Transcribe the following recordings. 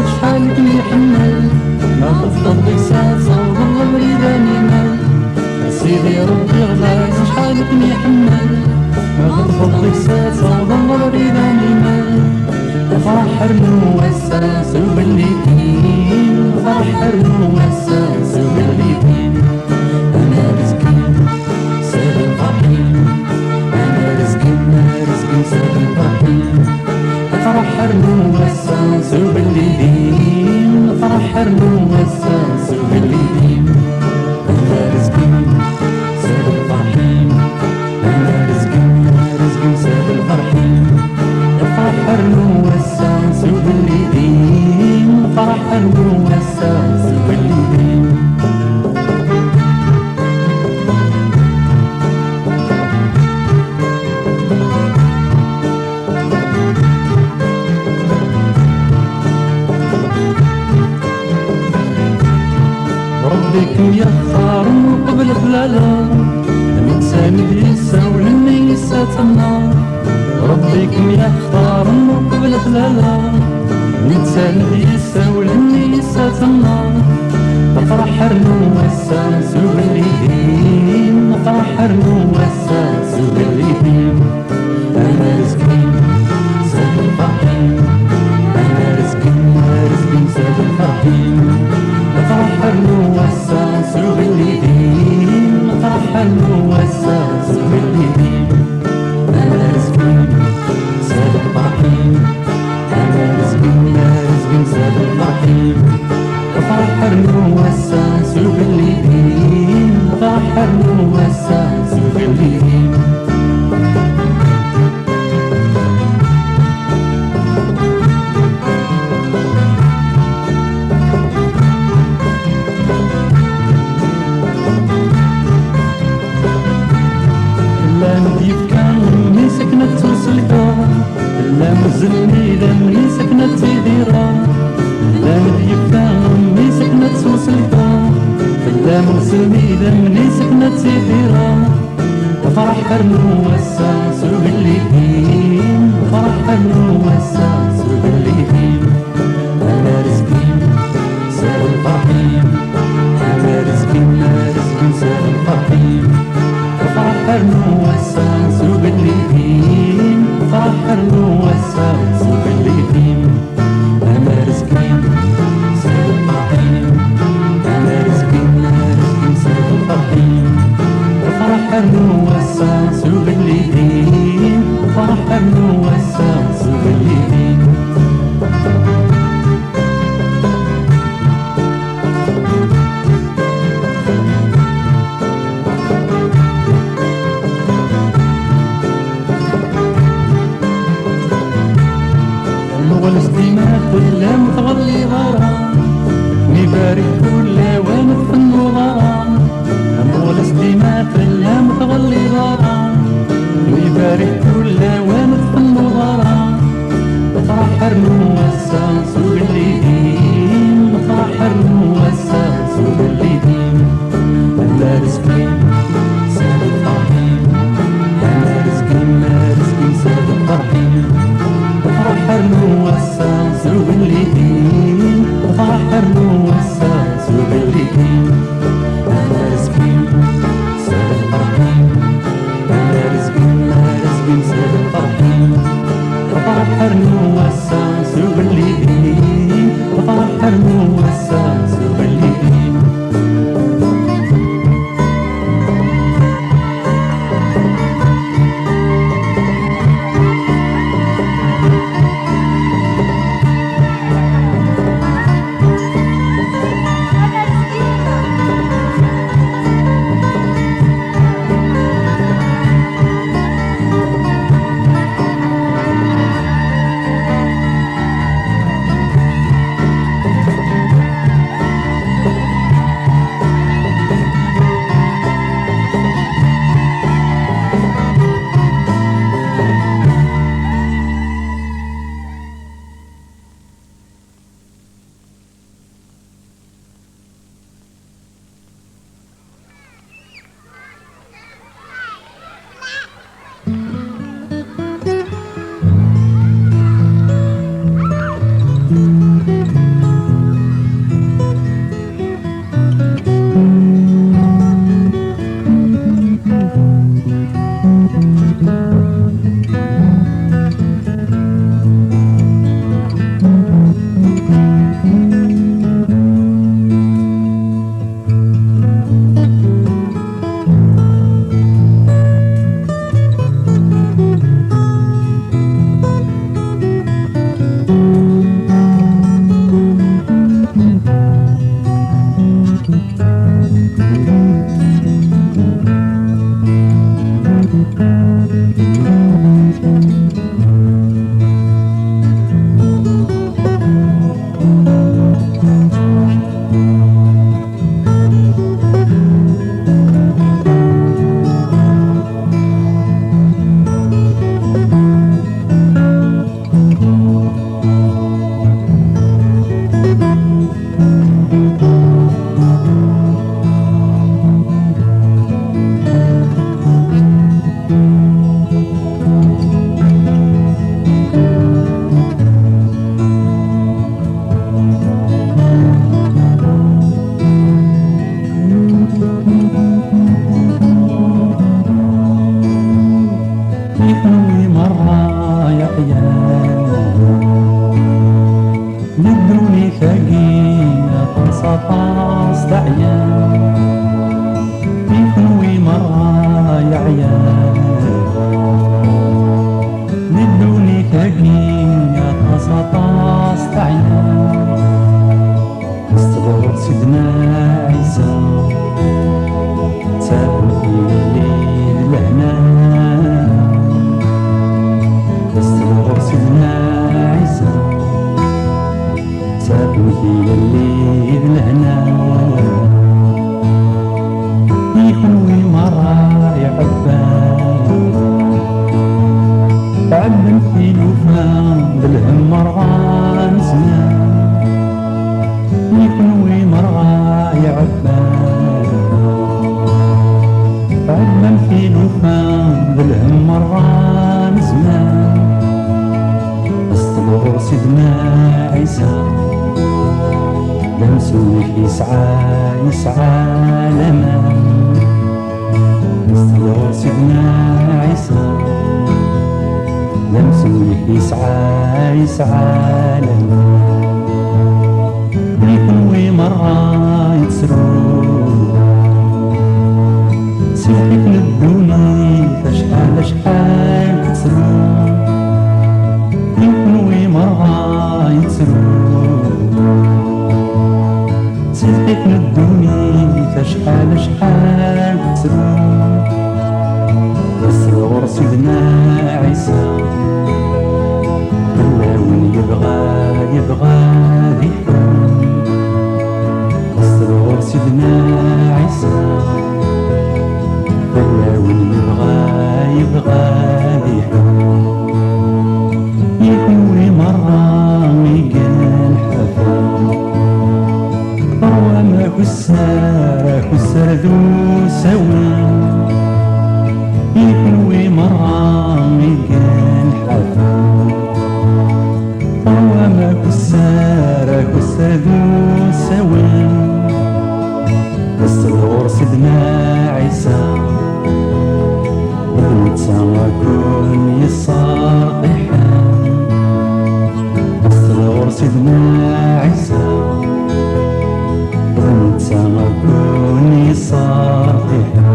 شحال كي يحمل ما تفضل ديك ساعة والله بريداني مال سيدي ربي غلاي شحال كي يحمل ما تفضل ديك ساعة والله بريداني مال فرح المؤسس وبالليتين فرح المؤسس وبالليتين أنا مسكين سيد الفرحين أنا رزقي سيد الفرحين فرح المؤسس وبالليتين فرح المؤسس وبالليتين أنا رزقي سيد الفرحين أنا رزقي سيد الفرحين فرح المؤسس وبالليدين فرح المؤسس وبالليدين ربك يختار قبل بلالا الإنسان يساوي النيسة النار ربك يختار قبل بلالا الإنسان يساوي النيسة النار فرح المؤسس وبالليدين فرح المؤسس وبالليدين أنا رزقي سيد الفرحين أنا رزقي سيد الفرحين فرح المؤسس وبالليدين فرح المؤسس وبالليدين أنا رزقي سيد الفرحين أنا رزقي سيد الفرحين فرح المؤسس وبالليدين فرح المؤسس وبالليدين لا مزلني لمني سكنت ديرا لا مديفة أمي سكنت سوسلتا لا مزلني لمني سكنت ديرا فرح المؤسس وبالليدين فرح المؤسس وبالليدين أنا رزقي سيد الفرحين أنا رزقي سيد الفرحين فرح المؤسس وبالليدين فرح المؤسس وبالليدين أنا رزقي سيد الفرحين أنا رزقي سيد الفرحين فرح المؤسس وبالليدين فرح المؤسس وبالليدين كل متغلي غرام نبارك كل وانا في النظام أموال استماع كل متغلي غرام نبارك كل وانا في النظام فرح المؤسس وبالليدين فرح المؤسس وبالليدين أنا رزقي سيد الفرحين أنا رزقي سيد الفرحين فرح المؤسس وبالليدين فرح المؤسس وبالليدين أنا رزقي سيد الفرحين أنا رزقي سيد الفرحين فرح المؤسس وبالليدين فرح المؤسس وبالليدين ندوني ثاقينا طاس تعيان يكنوي مرة يا عيان ندوني ثاقينا طاس تعيان استغفر سيدنا عيسى سابني الليل لهنا استغفر سيدنا عيسى سابني الليل لهنا يكونوي مرة يا عبان عبن في الوفا بالهم مرة زمان يكونوي مرة يا عبان عبن في الوفا بالهم مرة زمان استغفر سيدنا عيسى لمسوك يسعى لمن استغفر سيدنا عيسى لمسوك يسعى لمن يكونوي مرة يتسرو سيفك ندوني شحال تسرو يكونوي مرة يتسرو سيفك ندوني شحال تسرو يصغر سيدنا عيسى كلا وين يبغى يحكم يصغر سيدنا عيسى كلا وين يبغى يحكم يكوي مرة ويقال حفا هو ما كسر ذو سوى يكوي مرة ويقال حفا هو ما كسر ذو سوى استغفر سيدنا عيسى ونتسامى كون يصاححا استغفر سيدنا عيسى ونتسامى كون يصاححا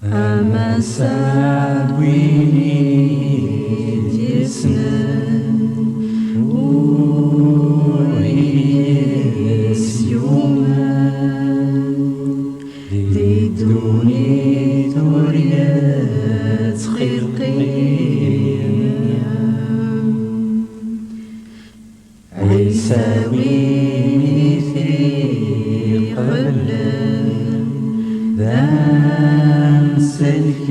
أما سعد ويني يسنن ويس يوما ذي دوني دوريات خلقية عيسى ويني في قبله سلك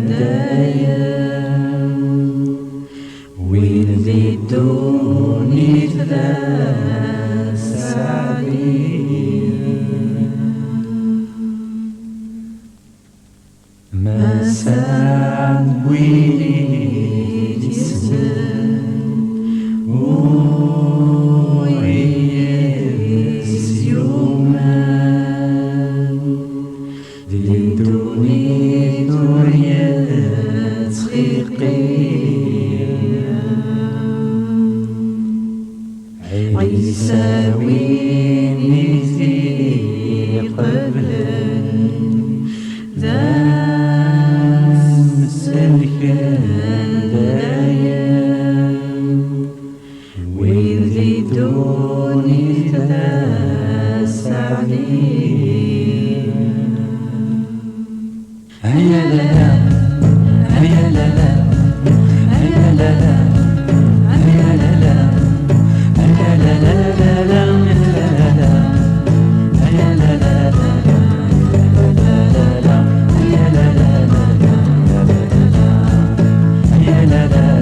دايم وين ذي دوني ثلاث سعيد ما سعد ويني يسن ويس يوما دوني دوريات خلقية عيسى ويني في قبله ذا مسلك دايم وين ذي دور هيا لا لا هيا لا لا هيا لا لا هيا لا لا هيا لا لا لا لا هيا لا لا هيا لا لا هيا لا لا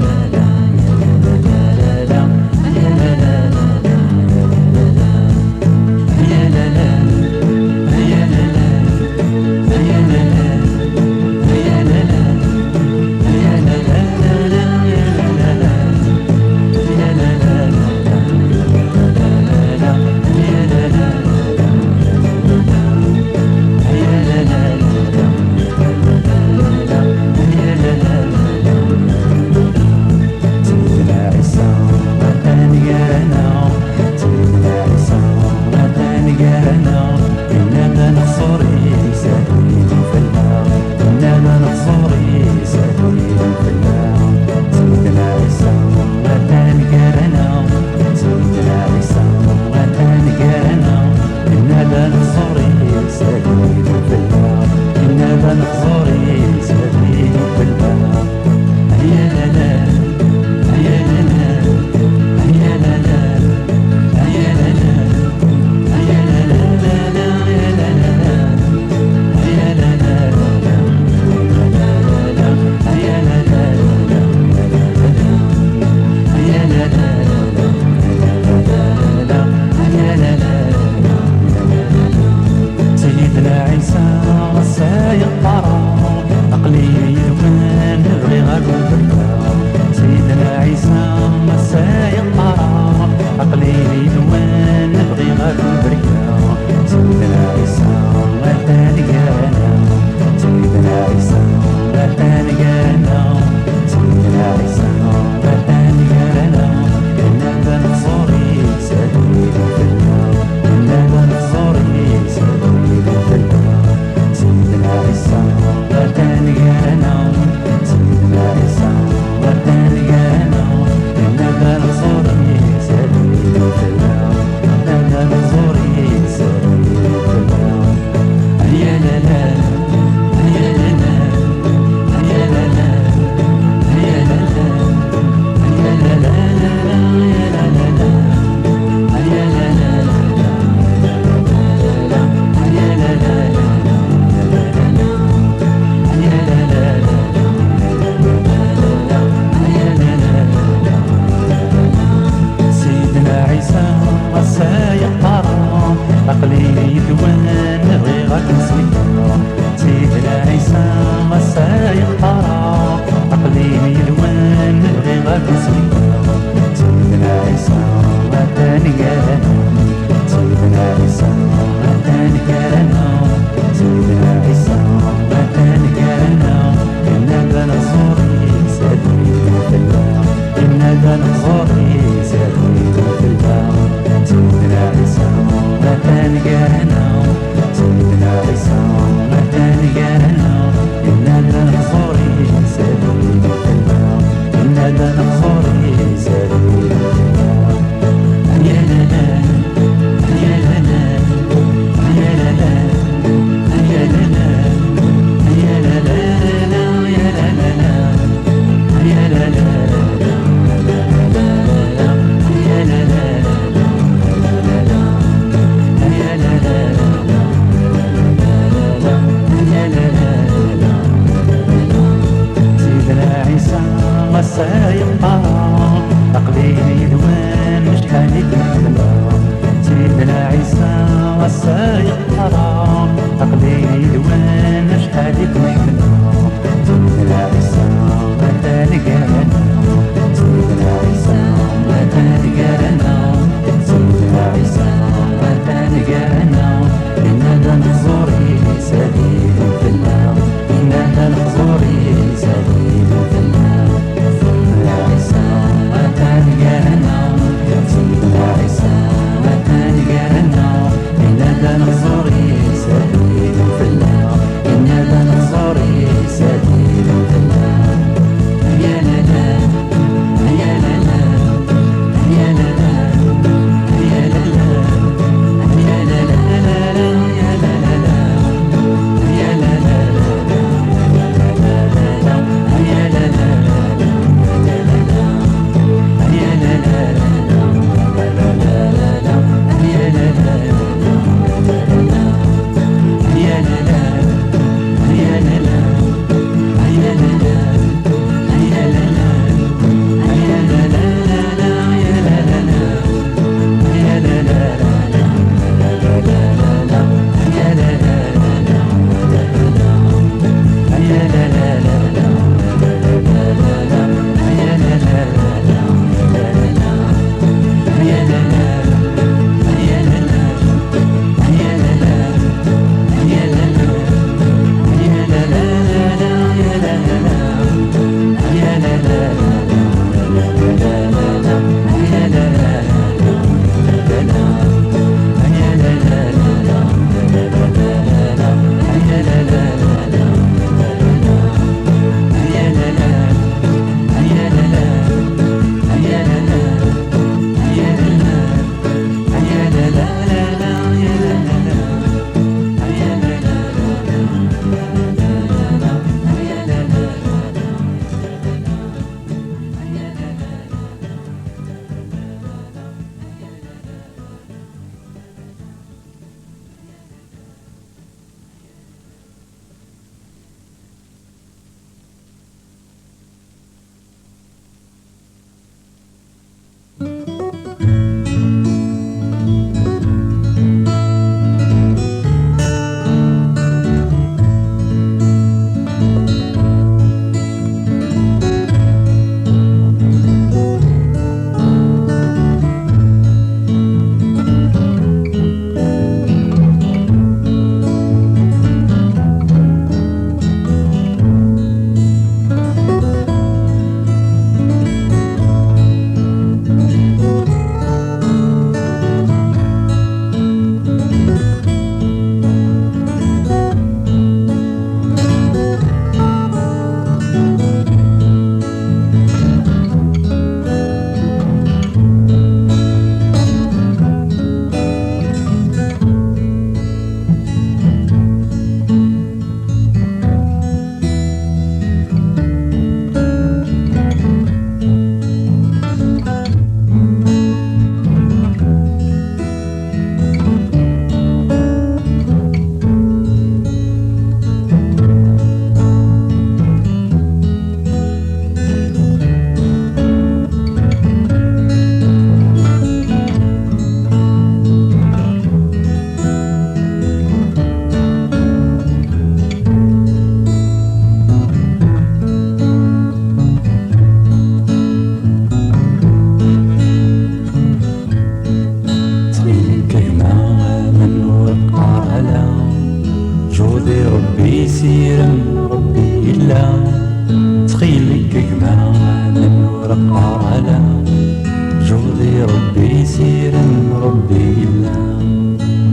ربي إلا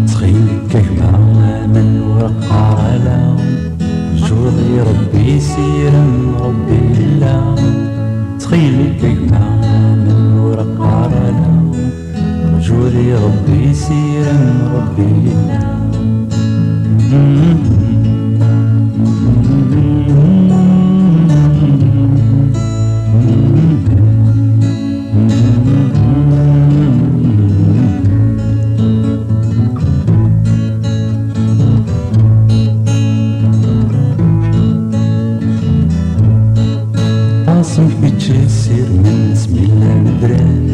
تخيلك مع من ورقار على جودي ربي سيرم ربي إلا تخيلك مع من ورقار على جودي ربي سيرم ربي إلا في تجسر من اسم الله ندران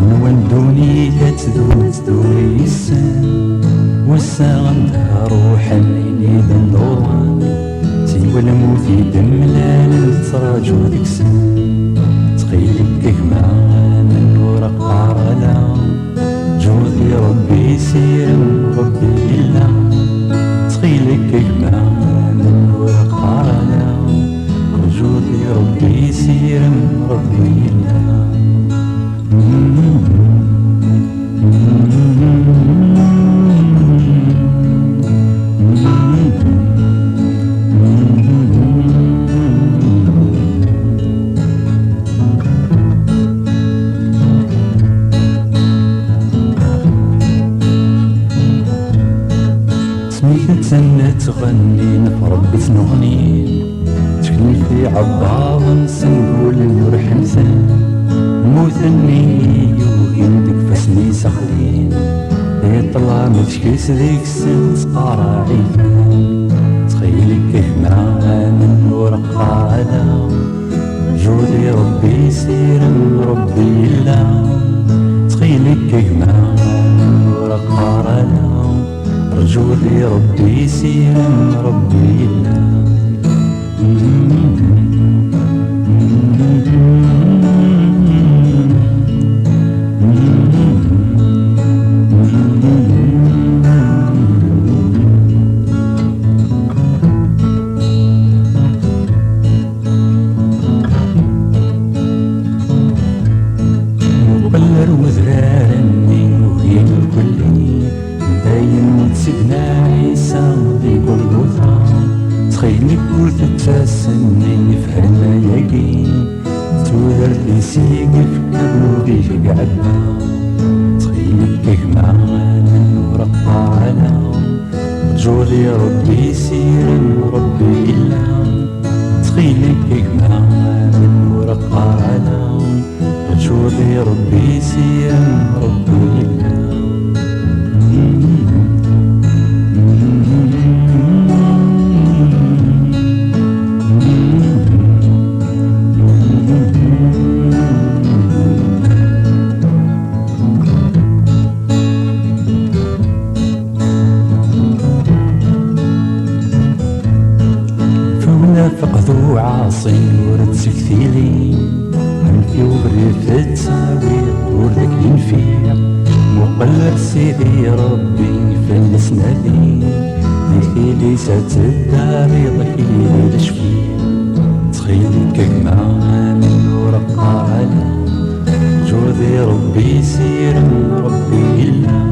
نوان دوني كتدون تدوني السان والساغن روحا ليني بندوران سيوا الموت يدم لا تراجو ديك سن تخيلك معانا الورق عرالا جودي ربي سيرم ربي إلا تخيلك معانا الورق عرالا جودي ربي سيرم ربي إلا سميت تسنى تغني نفربت نغني تكلم في عباض نسنقول نور حمسان موثني يوهندك فاسني سخلين يطلع متكيس ديك السن سقارا عيفان تخيلك معانا النور قاعدة جودي ربي سيرم ربي إلا تخيلك معانا النور قاعدة جودي ربي سيرم ربي إلا مقلر وزرارني وهين الكلي داين سيدنا عيسى بيقول بوثان تخيلك ورتتاسني نفهم يقين تودر في سيقف كذوبي في قعدنا تخيلك معانا ورقا على جودي ربي سيرم ربي إلا تخيلك معانا ورقا على جودي ربي سيرم ربي إلا فقدو عاصي ورتسك ثيلي أنفي وبريف تساوي وردك ينفيع مقلر سيدي ربي فلس نادي ذيلي ستداري ضحيلي لشويع تخيلك معانا ورقا على جودي ربي سيرم ربي إلا